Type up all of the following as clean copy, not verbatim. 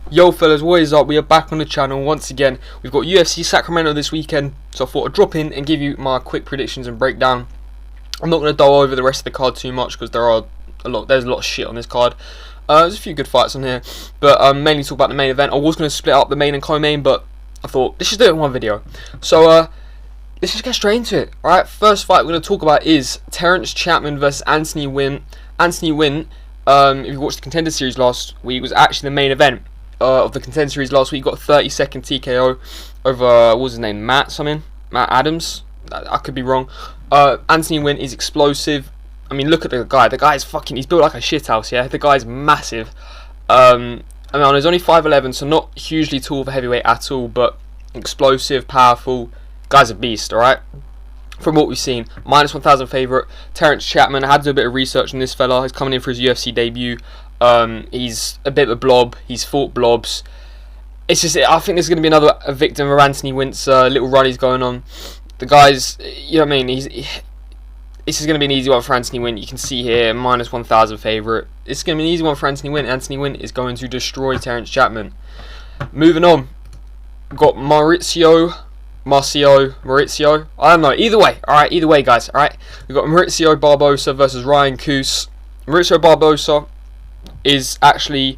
Yo fellas, what is up? We are back on the channel once again. We've got UFC Sacramento this weekend, so I thought I'd drop in and give you my quick predictions and breakdown. I'm not going to dull over the rest of the card too much because there's a lot of shit on this card. There's a few good fights on here, but mainly talk about the main event. I was going to split up the main and co-main, but I thought let's just do it in one video. So let's just get straight into it. Alright, first fight we're going to talk about is Terrence Chapman versus Anthony Wynn. Anthony Wynn, if you watched the Contender Series last week, was actually the main event of the Contender Series last week. Got a 30-second TKO over, what was his name, Matt Adams? I could be wrong. Anthony Wynn is explosive. I mean, look at the guy. The guy is he's built like a shithouse, yeah? The guy's massive. I mean, he's only 5'11", so not hugely tall for heavyweight at all, but explosive, powerful. Guy's a beast, alright? From what we've seen, minus 1,000 favourite. Terrence Chapman, I had to do a bit of research on this fella. He's coming in for his UFC debut. He's a bit of a blob. He's fought blobs. It's just, I think there's going to be another victim of Anthony Wynn's little run he's going on. The guy's, you know what I mean? This is going to be an easy one for Anthony Wynn. You can see here, minus 1,000 favourite. It's going to be an easy one for Anthony Wynn. Anthony Wynn is going to destroy Terrence Chapman. Moving on, we've got Maurizio. I don't know. Either way, alright. Either way, guys. Alright, we've got Maurizio Barbosa versus Ryan Coos. Maurizio Barbosa is actually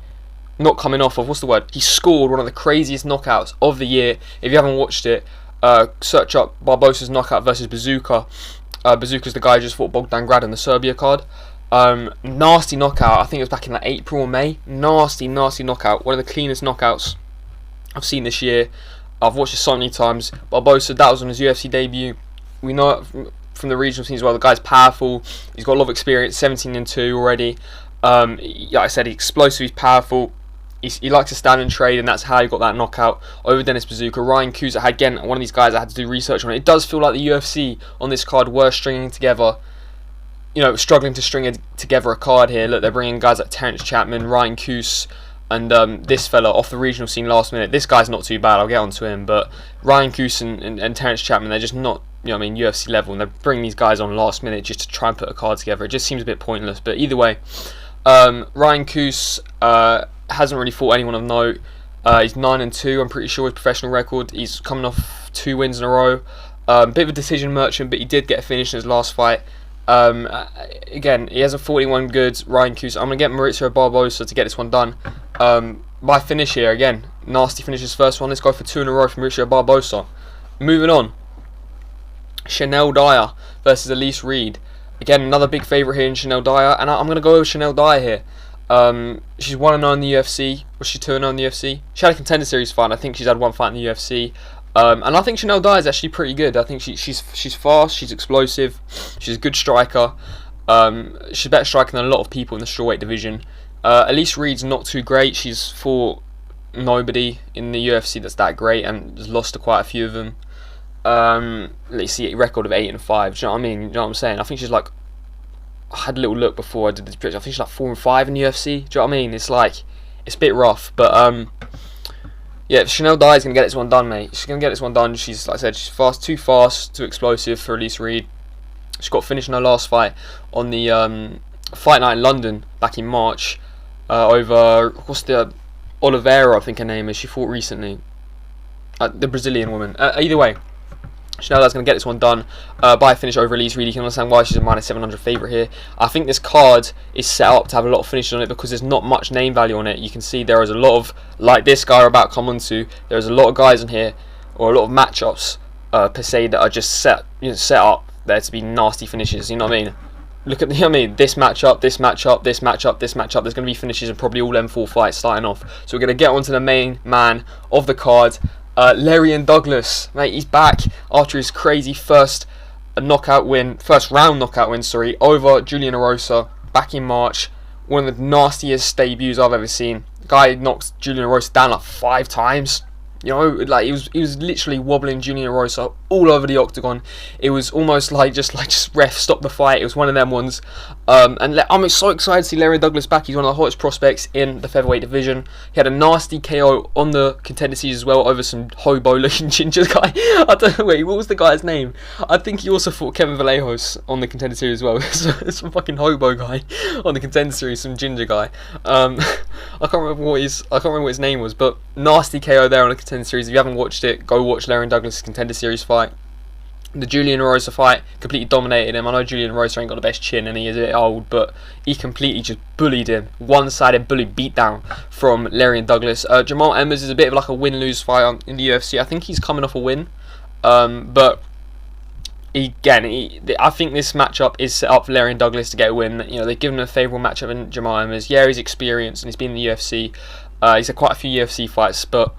not coming off of, what's the word? He scored one of the craziest knockouts of the year. If you haven't watched it, search up Barbosa's knockout versus Bazooka. Bazooka's the guy who just fought Bogdan Grad in the Serbia card. Nasty knockout. I think it was back in like April or May. Nasty knockout. One of the cleanest knockouts I've seen this year. I've watched it so many times. Barbosa, that was on his UFC debut. We know it from the regional scene as well. The guy's powerful. He's got a lot of experience. 17-2 already. Like I said, he's explosive. He's powerful. He likes to stand and trade, and that's how he got that knockout over Dennis Bazooka. Ryan Coos, again, one of these guys I had to do research on. It does feel like the UFC on this card were stringing together, struggling to string together a card here. Look, they're bringing guys like Terrence Chapman, Ryan Coos, and this fella off the regional scene last minute. This guy's not too bad, I'll get onto him, but Ryan Coos and Terrence Chapman, they're just not, UFC level, and they're bringing these guys on last minute just to try and put a card together. It just seems a bit pointless, but either way, Ryan Coos hasn't really fought anyone of note. He's 9-2, I'm pretty sure, his professional record. He's coming off 2 wins in a row. Bit of a decision merchant, but he did get a finish in his last fight. Again, he has a 41 goods, Ryan Coos. I'm going to get Maurizio Barbosa to get this one done. By finish here, again, nasty finish his first one. Let's go for 2 in a row for Maurizio Barbosa. Moving on, Chanel Dyer versus Elise Reed. Again, another big favourite here in Chanel Dyer, and I'm going to go with Chanel Dyer here. She's 1-0 in the UFC. Was she 2-0 in the UFC? She had a Contender Series fight. I think she's had one fight in the UFC. And I think Chanel Dyer is actually pretty good. I think she's fast, she's explosive, she's a good striker. She's a better striker than a lot of people in the strawweight division. Elise Reed's not too great. She's fought nobody in the UFC that's that great and has lost to quite a few of them. Let's see, a record of 8-5. Do you know what I mean? You know what I'm saying? I think she's like, I had a little look before I did this picture. I think she's like 4-5 in the UFC. Do you know what I mean? It's like, it's a bit rough, but yeah, Chanel Dyer's gonna get this one done, mate. She's gonna get this one done. She's, like I said, she's fast, too explosive for Elise Reed. She got finished in her last fight on the fight night in London back in March over, what's the Oliveira, I think her name is. She fought recently, the Brazilian woman. Either way, Chanel Dyer's going to get this one done by a finish over Elise Reed. You can understand why she's a minus 700 favourite here. I think this card is set up to have a lot of finishes on it because there's not much name value on it. You can see there is a lot of, like this guy we're about to come on to, there's a lot of guys in here, or a lot of matchups per se, that are just set up there to be nasty finishes. You know what I mean? Look at the, this matchup, this matchup, this matchup, this matchup. There's going to be finishes in probably all them 4 fights starting off. So we're going to get on to the main man of the card. Larian Douglas, mate, he's back after his crazy first round knockout win, over Julian Erosa back in March. One of the nastiest debuts I've ever seen. The guy knocks Julian Erosa down like 5 times. You know, like he was literally wobbling Junior Rosa all over the octagon. It was almost like just ref stop the fight. It was one of them ones. And I'm so excited to see Larry Douglas back. He's one of the hottest prospects in the featherweight division. He had a nasty KO on the Contender Series as well over some hobo-looking ginger guy. I don't know. Wait, what was the guy's name? I think he also fought Kevin Vallejos on the Contender Series as well. Some fucking hobo guy on the Contender Series, some ginger guy. I can't remember what his name was, but nasty KO there on the Contender Series. If you haven't watched it, go watch Larry Douglas' Contender Series fight. The Julian Rosa fight completely dominated him. I know Julian Rosa ain't got the best chin and he is a bit old, but he completely just bullied him. One-sided bully beatdown from Larry Douglas. Jamal Emmers is a bit of like a win-lose fight in the UFC. I think he's coming off a win, but I think this matchup is set up for Larry Douglas to get a win. You know, they've given him a favourable matchup in Jamal Emmers. Yeah, he's experienced and he's been in the UFC. He's had quite a few UFC fights, but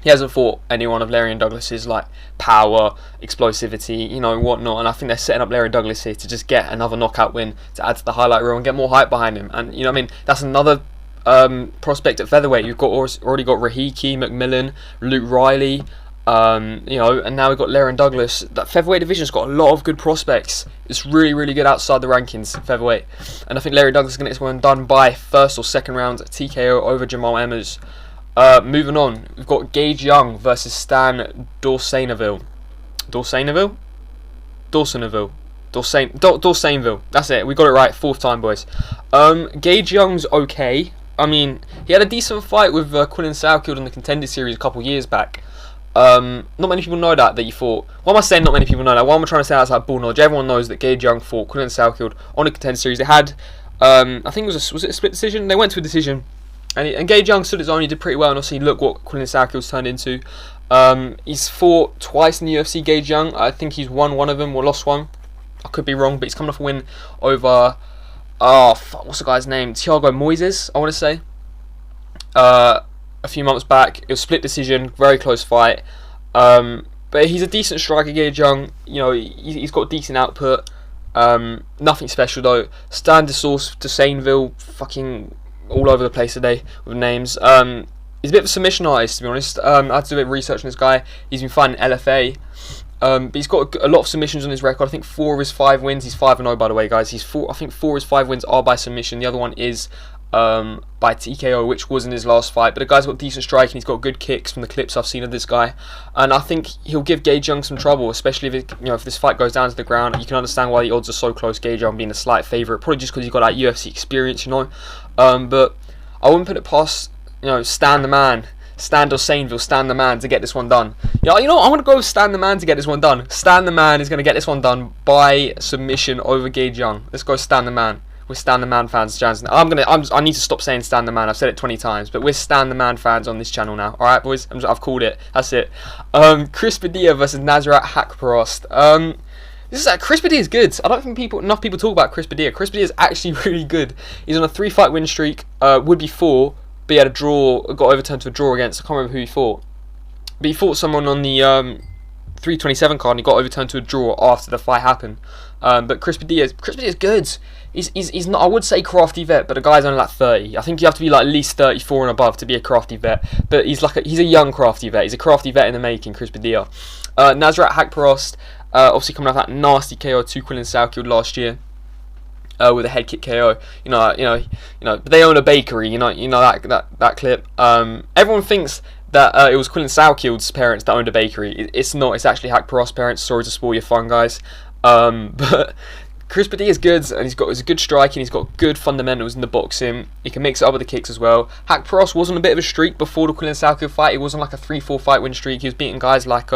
he hasn't fought anyone of Larry Douglas's like power, explosivity, you know, whatnot. And I think they're setting up Larry Douglas here to just get another knockout win to add to the highlight reel and get more hype behind him. And you know, what I mean, that's another prospect at featherweight. You've already got Rahiki, McMillan, Luke Riley. You know, and now we've got Larry Douglas. That featherweight division's got a lot of good prospects. It's really, really good outside the rankings, featherweight. And I think Larry Douglas is going to get this one done by first or second round TKO over Jamal Emmers. Moving on, we've got Gage Young versus Stan Dorsainville. Dorsainville? That's it. We got it right. Fourth time, boys. Gage Young's okay. I mean, he had a decent fight with Quillen Salkeld in the Contender Series a couple years back. Not many people know that you fought. Why am I saying not many people know that? Why am I trying to say that's like bull knowledge? Everyone knows that Gage Young fought Quillen Salkeld on the Contender Series. They had, I think it was it a split decision? They went to a decision. And Gage Young stood his own. He did pretty well. And obviously, look what Quillen Salkeld's turned into. He's fought twice in the UFC, Gage Young. I think he's won one of them or lost one. I could be wrong, but he's coming off a win over, what's the guy's name? Thiago Moises, I want to say. A few months back. It was split decision, very close fight. But he's a decent striker, Gage Young. You know, he's got decent output. Nothing special, though. Stan Dorsainville, fucking all over the place today with names. He's a bit of a submission artist, to be honest. I had to do a bit of research on this guy. He's been fighting LFA. But he's got a lot of submissions on his record. I think 4 of his 5 wins. He's 5-0, by the way, guys. I think 4 of his 5 wins are by submission. The other one is by TKO, which was in his last fight. But the guy's got decent striking. He's got good kicks from the clips I've seen of this guy. And I think he'll give Gage Young some trouble, especially if this fight goes down to the ground. You can understand why the odds are so close. Gage Young being a slight favourite, probably just because he's got that UFC experience, you know. But I wouldn't put it past, Stan the man. Stan Dorsainville, Stan the man to get this one done. I'm going to go with Stan the man to get this one done. Stan the man is going to get this one done by submission over Gage Young. Let's go Stan the man. We're Stan the man fans, Jansen. I need to stop saying Stan the man. I've said it 20 times, but we're Stan the man fans on this channel now. All right, boys. I've called it. That's it. Chris Padilla versus Nasrat Haqparast. Chris Padilla is good. I don't think enough people talk about Chris Padilla. Chris Padilla is actually really good. He's on a 3-fight win streak. Would be 4, but he had a draw. Got overturned to a draw against. I can't remember who he fought. But he fought someone on the 327 card and he got overturned to a draw after the fight happened. But Chris Padilla is good. He's not, I would say, crafty vet, but the guy's only like 30. I think you have to be like at least 34 and above to be a crafty vet. But he's a young crafty vet. He's a crafty vet in the making, Chris Padilla. Nasrat Haqparast, obviously coming off that nasty KO to Quillen Salkeld last year. With a head kick KO, but they own a bakery, that clip. Everyone thinks that it was Quillen Salkeld's parents that owned a bakery. It's not. It's actually Haqparast's parents. Sorry to spoil your fun, guys. But Chris Padilla is good, and he's a good striking. He's got good fundamentals in the boxing. He can mix it up with the kicks as well. Haqparast was on a bit of a streak before the Quillen Salkeld fight. He was on like a 3-4 fight win streak. He was beating guys like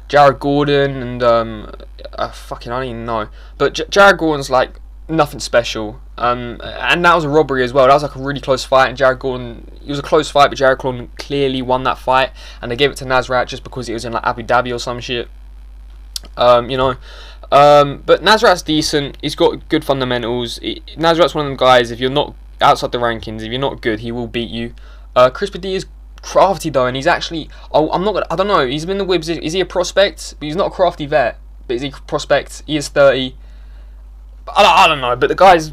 Jared Gordon and I don't even know. But Jared Gordon's like nothing special. And that was a robbery as well. That was like a really close fight. And Jared Gordon, it was a close fight, but Jared Gordon clearly won that fight. And they gave it to Nasrat just because it was in like Abu Dhabi or some shit. But Nasrat's decent. He's got good fundamentals. Nasrat's one of them guys. If you're not outside the rankings, if you're not good, he will beat you. Chris Padilla's crafty though, and he's actually. I don't know. He's been in the whips. Is he a prospect? But he's not a crafty vet. But is he a prospect? He is 30. I don't know. But the guy's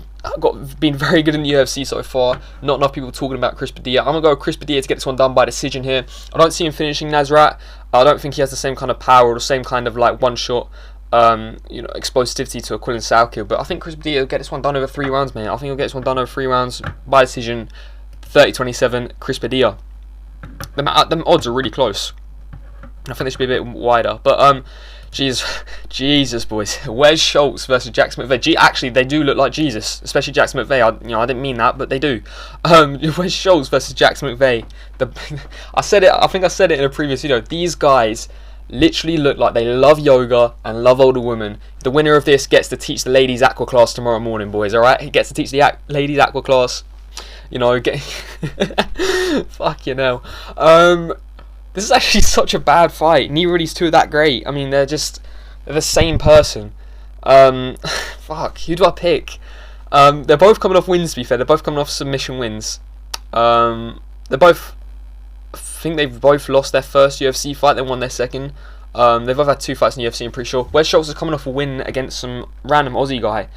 been very good in the UFC so far. Not enough people talking about Chris Padilla. I'm going to go with Chris Padilla to get this one done by decision here. I don't see him finishing Nasrat. I don't think he has the same kind of power or the same kind of like one-shot explosivity to a Quillen Salkill. But I think Chris Padilla will get this one done over 3 rounds, man. I think he'll get this one done over 3 rounds by decision. 30-27, Chris Padilla. The odds are really close. I think they should be a bit wider. But Jesus, boys. Where's Schultz versus Jackson McVeigh? Actually, they do look like Jesus, especially Jackson McVeigh. I didn't mean that, but they do. Where's Schultz versus Jackson McVeigh? I said it. I think I said it in a previous video. These guys literally look like they love yoga and love older women. The winner of this gets to teach the ladies aqua class tomorrow morning, boys. All right, he gets to teach the ladies aqua class. You know, fucking hell. This is actually such a bad fight. Neither of these two are that great. I mean, they're the same person. Fuck, who do I pick? They're both coming off wins, to be fair. They're both coming off submission wins. I think they've both lost their first UFC fight, they won their second. They've both had 2 fights in the UFC, I'm pretty sure. Wes Schultz is coming off a win against some random Aussie guy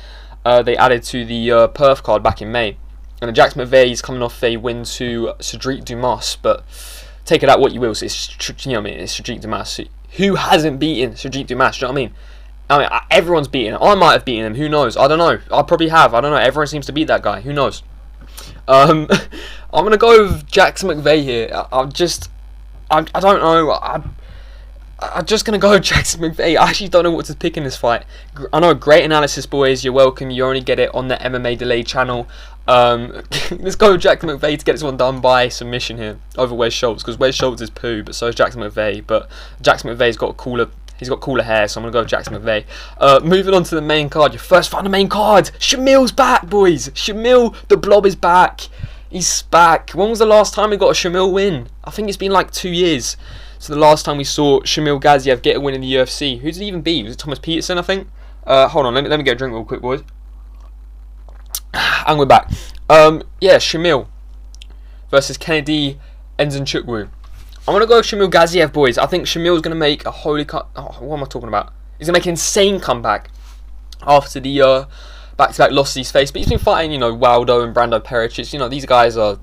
they added to the Perth card back in May. And then Jackson McVeigh is coming off a win to Cedric Dumas, but take it out what you will. So it's Cedric Dumas. Who hasn't beaten Cedric Dumas? Do you know what I mean? Everyone's beaten him. I might have beaten him. Who knows? I don't know. I probably have. I don't know. Everyone seems to beat that guy. Who knows? I'm gonna go with Jackson McVeigh here. I don't know. I'm just going to go with Jackson McVeigh. I actually don't know what to pick in this fight. I know, great analysis, boys. You're welcome. You only get it on the MMA Delay channel. Let's go with Jackson McVeigh to get this one done by submission here over Wes Schultz, because Wes Schultz is poo, but so is Jackson McVeigh. But Jackson McVeigh's got cooler hair, so I'm going to go with Jackson McVeigh. Moving on to the main card. Your first fight on the main card. Shamil's back, boys. Shamil, the Blob, is back. He's back. When was the last time we got a Shamil win? I think it's been like 2 years. So the last time we saw Shamil Gaziev get a win in the UFC. Who did he even beat? Was it Thomas Peterson, I think? Hold on, let me get a drink real quick, boys. And we're back. Yeah, Shamil versus Kennedy Nzechukwu. I'm going to go with Shamil Gaziev, boys. I think Shamil's going to make a holy what am I talking about? He's going to make an insane comeback after the back-to-back losses he's faced. But he's been fighting, Waldo and Brando Pericic. These guys are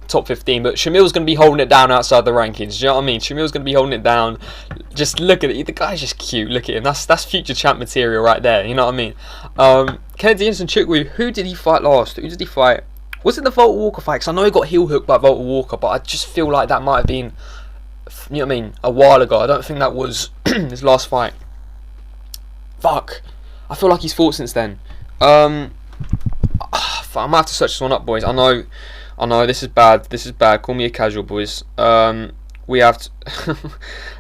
top 15, but Shamil's going to be holding it down outside the rankings. Do you know what I mean? Shamil's going to be holding it down. Just look at it. The guy's just cute. Look at him. That's future champ material right there. You know what I mean? Kennedy Nzechukwu, who did he fight last? Who did he fight? Was it the Volta Walker fight? Because I know he got heel hooked by Volta Walker, but I just feel like that might have been, you know what I mean, a while ago. I don't think that was his last fight. Fuck. I feel like he's fought since then. I might have to search this one up, boys. I know, this is bad. This is bad. Call me a casual, boys. We have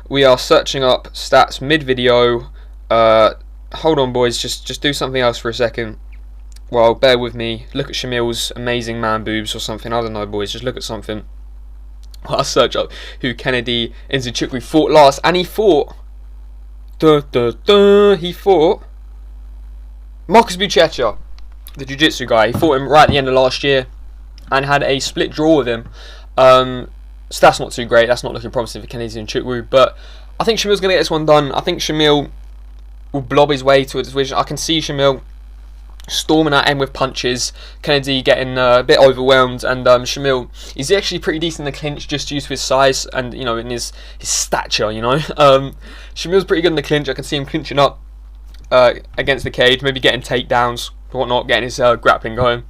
we are searching up stats mid-video. Hold on, boys. Just do something else for a second. Well, bear with me. Look at Shamil's amazing man boobs or something. I don't know, boys. Just look at something. I'll search up who Kennedy Nzechukwu fought last, and he fought. He fought Marcus Buchecha, the jiu-jitsu guy. He fought him right at the end of last year and had a split draw with him. So that's not too great. That's not looking promising for Kennedy Nzechukwu. But I think Shamil's going to get this one done. I think Shamil will blob his way to a decision. I can see Shamil storming at him with punches. Kennedy getting a bit overwhelmed, and Shamil, he's actually pretty decent in the clinch just due to his size and in his stature. Shamil's pretty good in the clinch. I can see him clinching up against the cage, maybe getting takedowns, whatnot, getting his grappling going.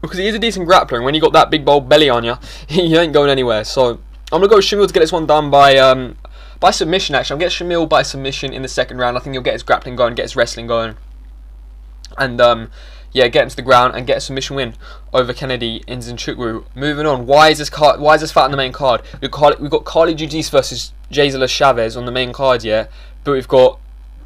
Because he is a decent grappler, and when you got that big bold belly on you, you ain't going anywhere. So I'm gonna go with Shamil to get this one done by submission. Actually, I'll get Shamil by submission in the second round. I think he'll get his grappling going, get his wrestling going, and yeah, get him to the ground and get a submission win over Kennedy Nzechukwu. Moving on, why is this fight on the main card? We've got Carly Giudice versus Gisela Chavez on the main card, yeah, but we've got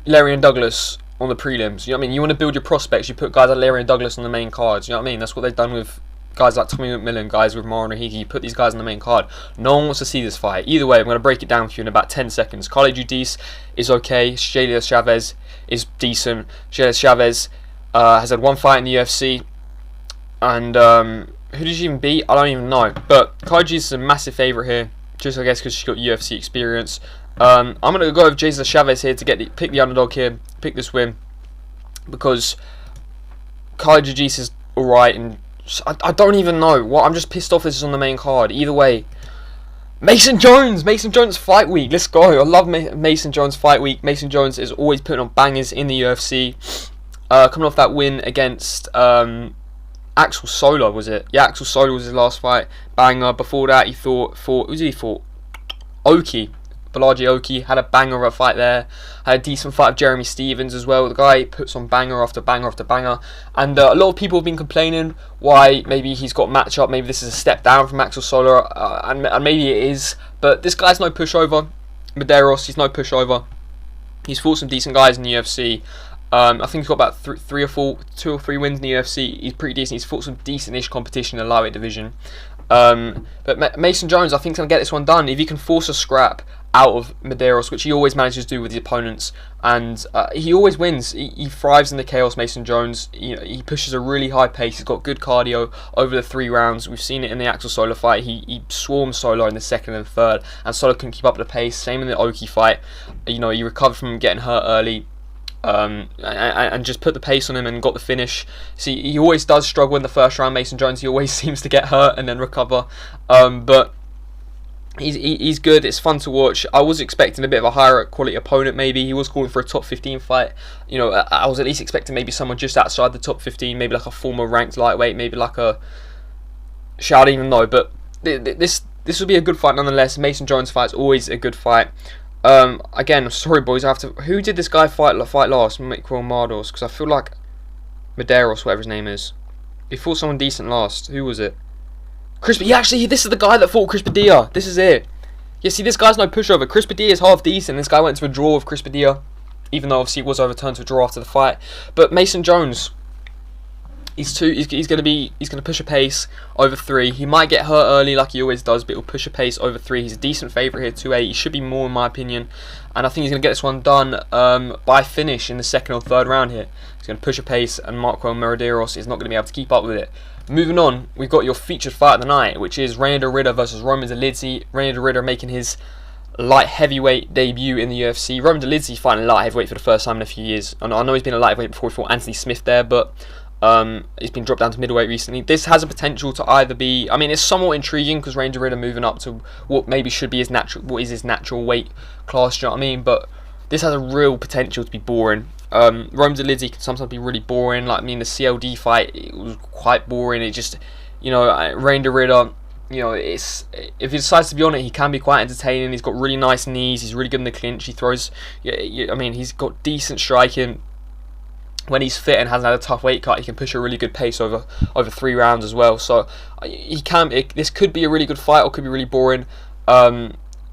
Larry and Douglas on the prelims. You know what I mean? You want to build your prospects, you put guys like Larry and Douglas on the main cards. You know what I mean? That's what they've done with guys like Tommy McMillan, guys with Mauro Nahigi. You put these guys on the main card. No one wants to see this fight. Either way, I'm going to break it down for you in about 10 seconds. Carly Giudice is okay. Gisela Chavez is decent. Gisela Chavez has had one fight in the UFC, and who did she even beat? I don't even know. But Carly Giudice is a massive favourite here, just I guess because she's got UFC experience. I'm going to go with Gisela Chavez here to pick the underdog here, pick this win, because Carly Giudice is alright, and I don't even know. What I'm just pissed off this is on the main card. Either way, Mason Jones fight week. Let's go. I love Mason Jones fight week. Mason Jones is always putting on bangers in the UFC. Coming off that win against Axel Soler, was it? Yeah, Axel Soler was his last fight. Banger. Before that, he fought. Who did he fought? Oki. Balaji Oki had a banger of a fight there. Had a decent fight of Jeremy Stevens as well. The guy puts on banger after banger after banger. And a lot of people have been complaining why maybe he's got matchup. Maybe this is a step down from Axel Soler. And maybe it is. But this guy's no pushover. Medeiros, he's no pushover. He's fought some decent guys in the UFC. I think he's got about 2 or 3 wins in the UFC. He's pretty decent. He's fought some decent-ish competition in the lightweight division. But Mason Jones, I think, is going to get this one done. If he can force a scrap out of Medeiros, which he always manages to do with his opponents, and he always wins. He thrives in the chaos, Mason Jones. He pushes a really high pace. He's got good cardio over the 3 rounds. We've seen it in the Axel Soler fight. He swarmed Soler in the 2nd and 3rd, and Soler couldn't keep up the pace. Same in the Oki fight. He recovered from getting hurt early. And just put the pace on him and got the finish. See, he always does struggle in the first round, Mason Jones. He always seems to get hurt and then recover. But he's good. It's fun to watch. I was expecting a bit of a higher quality opponent. Maybe he was calling for a top 15 fight. I was at least expecting maybe someone just outside the top 15, maybe like a former ranked lightweight, maybe like a. I don't even know. But this will be a good fight nonetheless. Mason Jones fight's always a good fight. Again, I'm sorry, boys. Who did this guy fight last? Miquel Mardos, because I feel like Medeiros, whatever his name is. He fought someone decent last. Who was it? Chris. Yeah, actually, this is the guy that fought Chris Padilla. This is it. Yeah, see, this guy's no pushover. Chris Padilla is half decent. This guy went to a draw with Chris Padilla, even though obviously it was overturned to a draw after the fight. But Mason Jones, he's gonna push a pace over 3. He might get hurt early like he always does, but he'll push a pace over 3. He's a decent favourite here, 2-8. He should be more in my opinion, and I think he's gonna get this one done by finish in the 2nd or 3rd round here. He's gonna push a pace, and Marco Medeiros is not gonna be able to keep up with it. Moving on, we've got your featured fight of the night, which is Reinier de Ridder versus Roman Dolidze. Reinier de Ridder making his light heavyweight debut in the UFC. Roman Dolidze fighting light heavyweight for the first time in a few years. I know he's been a light heavyweight before he fought Anthony Smith there, but he's been dropped down to middleweight recently. This has a potential to either be, it's somewhat intriguing because Reinier de Ridder moving up to what maybe should be his natural weight class, do you know what I mean? But this has a real potential to be boring. Roman Dolidze can sometimes be really boring. The CLD fight, it was quite boring. It just, Reinier de Ridder, if he decides to be on it, he can be quite entertaining. He's got really nice knees. He's really good in the clinch. He throws, he's got decent striking. When he's fit and hasn't had a tough weight cut, he can push a really good pace over 3 rounds as well. So this could be a really good fight or could be really boring.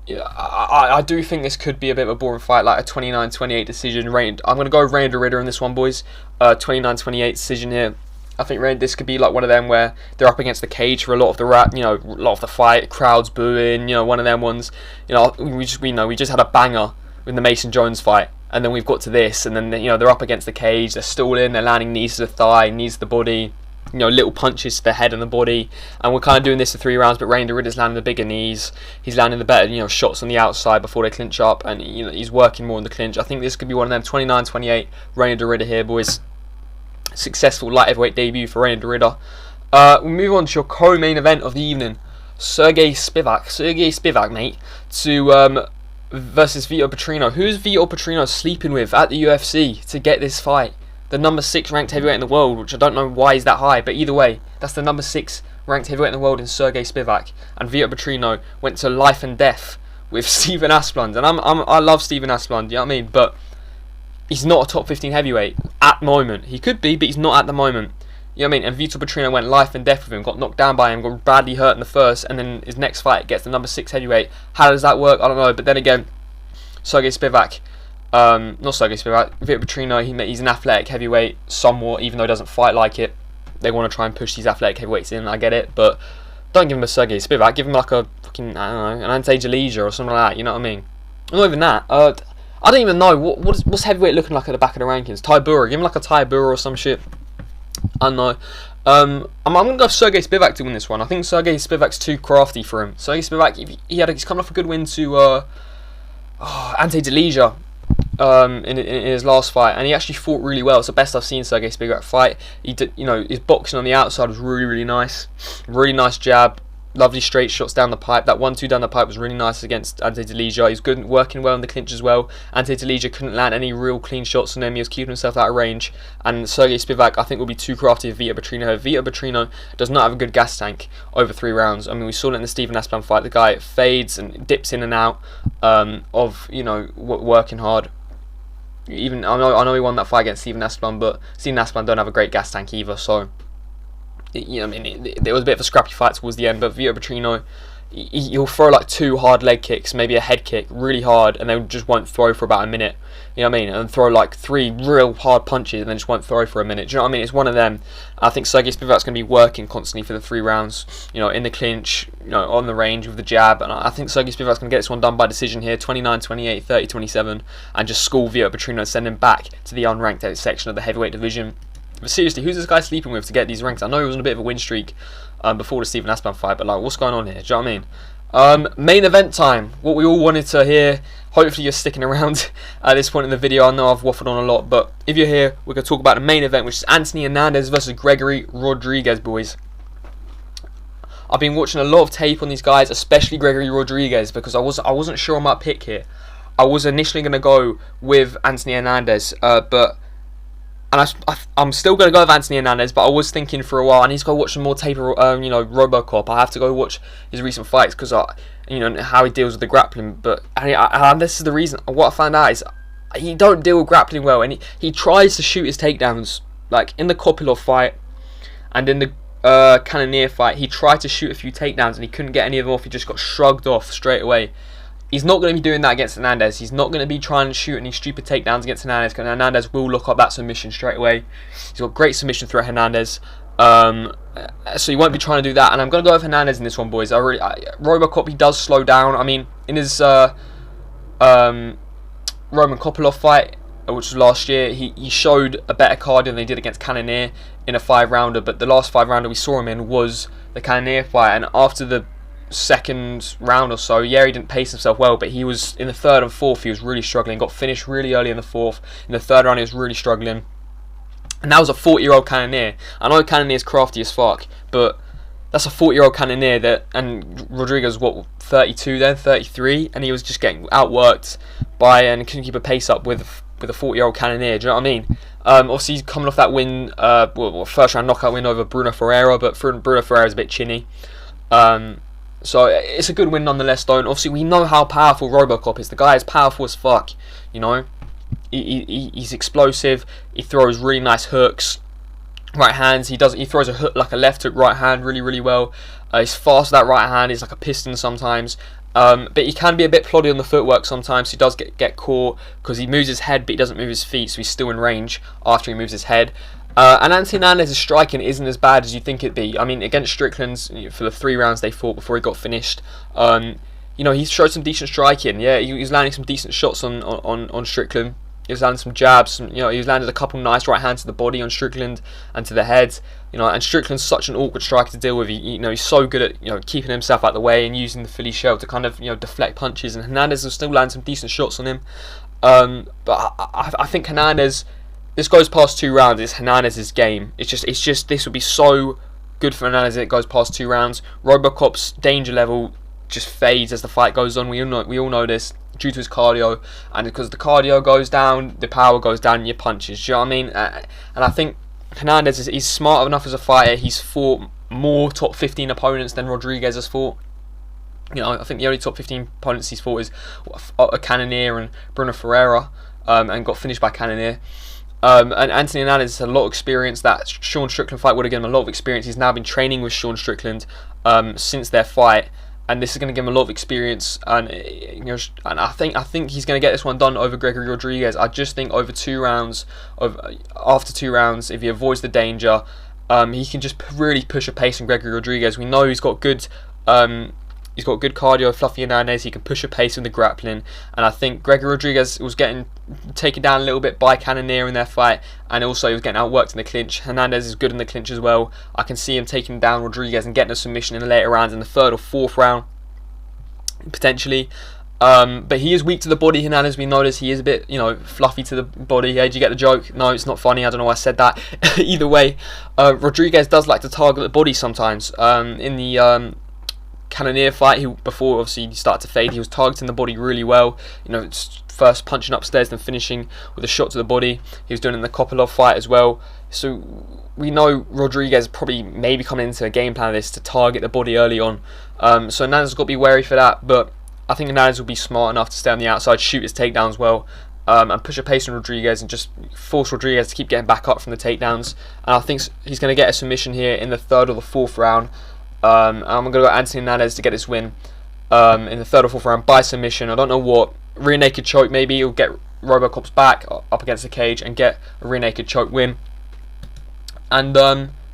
I do think this could be a bit of a boring fight, like a 29-28 decision. I'm going to go Reinier de Ridder in this one, boys. 29-28 decision here. I think this could be like one of them where they're up against the cage for a lot of the fight, crowds booing, one of them ones. We just had a banger with the Mason Jones fight. And then we've got to this, and then they're up against the cage, they're stalling, they're landing knees to the thigh, knees to the body, little punches to the head and the body, and we're kind of doing this for 3 rounds. But Reinier de Ridder's landing the bigger knees, he's landing the better shots on the outside before they clinch up, and he's working more in the clinch. I think this could be one of them. 29-28, Reinier de Ridder here, boys. Successful light heavyweight debut for Reinier de Ridder. We move on to your co-main event of the evening, Sergey Spivak, mate, versus Vitor Petrino. Who's Vitor Petrino sleeping with at the UFC to get this fight? The number 6 ranked heavyweight in the world, which I don't know why he's that high, but either way, that's the number 6 ranked heavyweight in the world in Sergey Spivak. And Vitor Petrino went to life and death with Steven Asplund, and I love Steven Asplund, you know what I mean? But he's not a top 15 heavyweight at the moment. He could be, but he's not at the moment. You know what I mean? And Vitor Petrino went life and death with him, got knocked down by him, got badly hurt in the first, and then his next fight gets the number 6 heavyweight. How does that work? I don't know. But then again, Sergey Spivak, Vitor Petrino, he's an athletic heavyweight somewhat, even though he doesn't fight like it. They want to try and push these athletic heavyweights in, I get it, but don't give him a Sergey Spivak, give him like a fucking, I don't know, an Ante Jalija or something like that, you know what I mean? Not even that. I don't even know, what's heavyweight looking like at the back of the rankings? Tai Bura, give him like a Tai Bura or some shit. I don't know. I'm going to go Sergey Spivak to win this one. I think Sergey Spivak's too crafty for him. Sergey Spivak, he's coming off a good win to Ante Jalija. in his last fight, and he actually fought really well. It's the best I've seen Sergey Spivak fight. He did, his boxing on the outside was really nice, really nice jab, lovely straight shots down the pipe. That 1-2 down the pipe was really nice against Ante Delija. He's good, working well in the clinch as well. Ante Delija couldn't land any real clean shots on him. He was keeping himself out of range. And Sergey Spivak, I think, will be too crafty of Vito Petrino. Vito Petrino does not have a good gas tank over 3 rounds. I mean, we saw it in the Stephen Asplan fight. The guy fades and dips in and out of working hard. Even I know he won that fight against Stephen Asplan, but Stephen Asplan don't have a great gas tank either. So there was a bit of a scrappy fight towards the end. But Vito Petrino, he'll throw like 2 hard leg kicks, maybe a head kick, really hard, and then just won't throw for about a minute. You know what I mean? And throw like 3 real hard punches, and then just won't throw for a minute. Do you know what I mean? It's one of them. I think Sergey Spivak's going to be working constantly for the 3 rounds. In the clinch, on the range with the jab, and I think Sergey Spivak's going to get this one done by decision here, 29-28, 30-27, and just school Vito Petrino and send him back to the unranked section of the heavyweight division. But seriously, who's this guy sleeping with to get these ranks? I know he was on a bit of a win streak before the Stephen Asplan fight, but like, what's going on here? Do you know what I mean? Main event time. What we all wanted to hear. Hopefully you're sticking around at this point in the video. I know I've waffled on a lot, but if you're here, we're going to talk about the main event, which is Anthony Hernandez versus Gregory Rodrigues, boys. I've been watching a lot of tape on these guys, especially Gregory Rodrigues, because I wasn't sure on my pick here. I was initially going to go with Anthony Hernandez, I'm still going to go with Anthony Hernandez, but I was thinking for a while, I need to go watch some more tape of, Robocop. I have to go watch his recent fights, because, how he deals with the grappling. But and this is the reason. What I found out is he don't deal with grappling well, and he tries to shoot his takedowns. Like, in the Kopylov fight, and in the Cannonier fight, he tried to shoot a few takedowns, and he couldn't get any of them off. He just got shrugged off straight away. He's not going to be doing that against Hernandez. He's not going to be trying to shoot any stupid takedowns against Hernandez, because Hernandez will look up that submission straight away. He's got great submission threat, Hernandez. So he won't be trying to do that. And I'm going to go with Hernandez in this one, boys. Robocop, he does slow down. I mean, in his Roman Kopylov fight, which was last year, he showed a better cardio than they did against Cannonier in a 5-rounder. But the last 5-rounder we saw him in was the Cannonier fight. And after the second round or so, yeah, he didn't pace himself well, but he was in the 3rd and 4th, he was really struggling, got finished really early in the 4th. In the 3rd round, he was really struggling, and that was a 40-year-old Cannonier. I know Cannonier is crafty as fuck, but that's a 40-year-old Cannonier and Rodrigues was, 32 then, 33, and he was just getting outworked and couldn't keep a pace up with a 40-year-old Cannonier. Do you know what I mean? Obviously, he's coming off that win, first round knockout win over Bruno Ferreira, but Bruno Ferreira is a bit chinny. So it's a good win nonetheless, though. And obviously, we know how powerful Robocop is. The guy is powerful as fuck, He's explosive. He throws really nice hooks, right hands. He throws a hook, like a left hook, right hand, really well. He's fast with that right hand. He's like a piston sometimes. But he can be a bit ploddy on the footwork sometimes. So he does get caught because he moves his head, but he doesn't move his feet. So he's still in range after he moves his head. And Anthony Hernandez's striking isn't as bad as you think it'd be. I mean, against Strickland, for the 3 rounds they fought before he got finished, he showed some decent striking. Yeah, he was landing some decent shots on Strickland. He was landing some jabs. He was landed a couple nice right hands to the body on Strickland and to the head. And Strickland's such an awkward striker to deal with. He's so good at keeping himself out of the way and using the Philly shell to kind of deflect punches. And Hernandez will still land some decent shots on him. But I think Hernandez. This goes past 2 rounds. It's Hernandez's game. It's just this would be so good for Hernandez if it goes past 2 rounds. Robocop's danger level just fades as the fight goes on. We all know this due to his cardio, and because the cardio goes down, the power goes down in your punches. Do you know what I mean? And I think Hernandez he's smart enough as a fighter. He's fought more top 15 opponents than Rodrigues has fought. I think the only top 15 opponents he's fought is a Cannonier and Bruno Ferreira, and got finished by Cannonier. And Anthony Hernandez has a lot of experience. That Sean Strickland fight would have given him a lot of experience. He's now been training with Sean Strickland since their fight, and this is going to give him a lot of experience. And and I think he's going to get this one done over Gregory Rodrigues. I just think after 2 rounds, if he avoids the danger, he can just really push a pace on Gregory Rodrigues. We know he's got good. He's got good cardio, Fluffy Hernandez. He can push a pace in the grappling. And I think Gregory Rodrigues was getting taken down a little bit by Cannonier in their fight. And also he was getting outworked in the clinch. Hernandez is good in the clinch as well. I can see him taking down Rodrigues and getting a submission in the later rounds in the 3rd or 4th round, potentially. But he is weak to the body. Hernandez, we notice he is a bit, fluffy to the body. Hey, did you get the joke? No, it's not funny. I don't know why I said that. Either way, Rodrigues does like to target the body sometimes. In the Cannonier fight, before obviously he started to fade, he was targeting the body really well. First punching upstairs, then finishing with a shot to the body. He was doing it in the Kopylov fight as well. So we know Rodrigues probably maybe coming into a game plan of this to target the body early on. So Hernandez has got to be wary for that. But I think Hernandez will be smart enough to stay on the outside, shoot his takedowns well, and push a pace on Rodrigues and just force Rodrigues to keep getting back up from the takedowns. And I think he's going to get a submission here in the 3rd or the 4th round. I'm going to go Anthony Hernandez to get this win in the 3rd or 4th round by submission. I don't know what. Rear naked choke maybe. He'll get Robocop's back up against the cage and get a rear naked choke win. And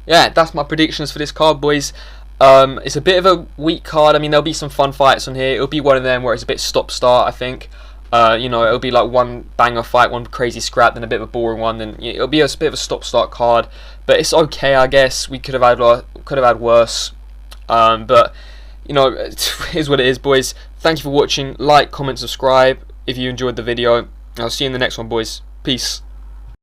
yeah, that's my predictions for this card, boys. It's a bit of a weak card. I mean, there'll be some fun fights on here. It'll be one of them where it's a bit stop-start, I think. It'll be like one banger fight, one crazy scrap, then a bit of a boring one. Then it'll be a bit of a stop-start card. But it's okay, I guess. We could have had worse. But it is what it is, boys. Thank you for watching. Like, comment, subscribe if you enjoyed the video. I'll see you in the next one, boys. Peace.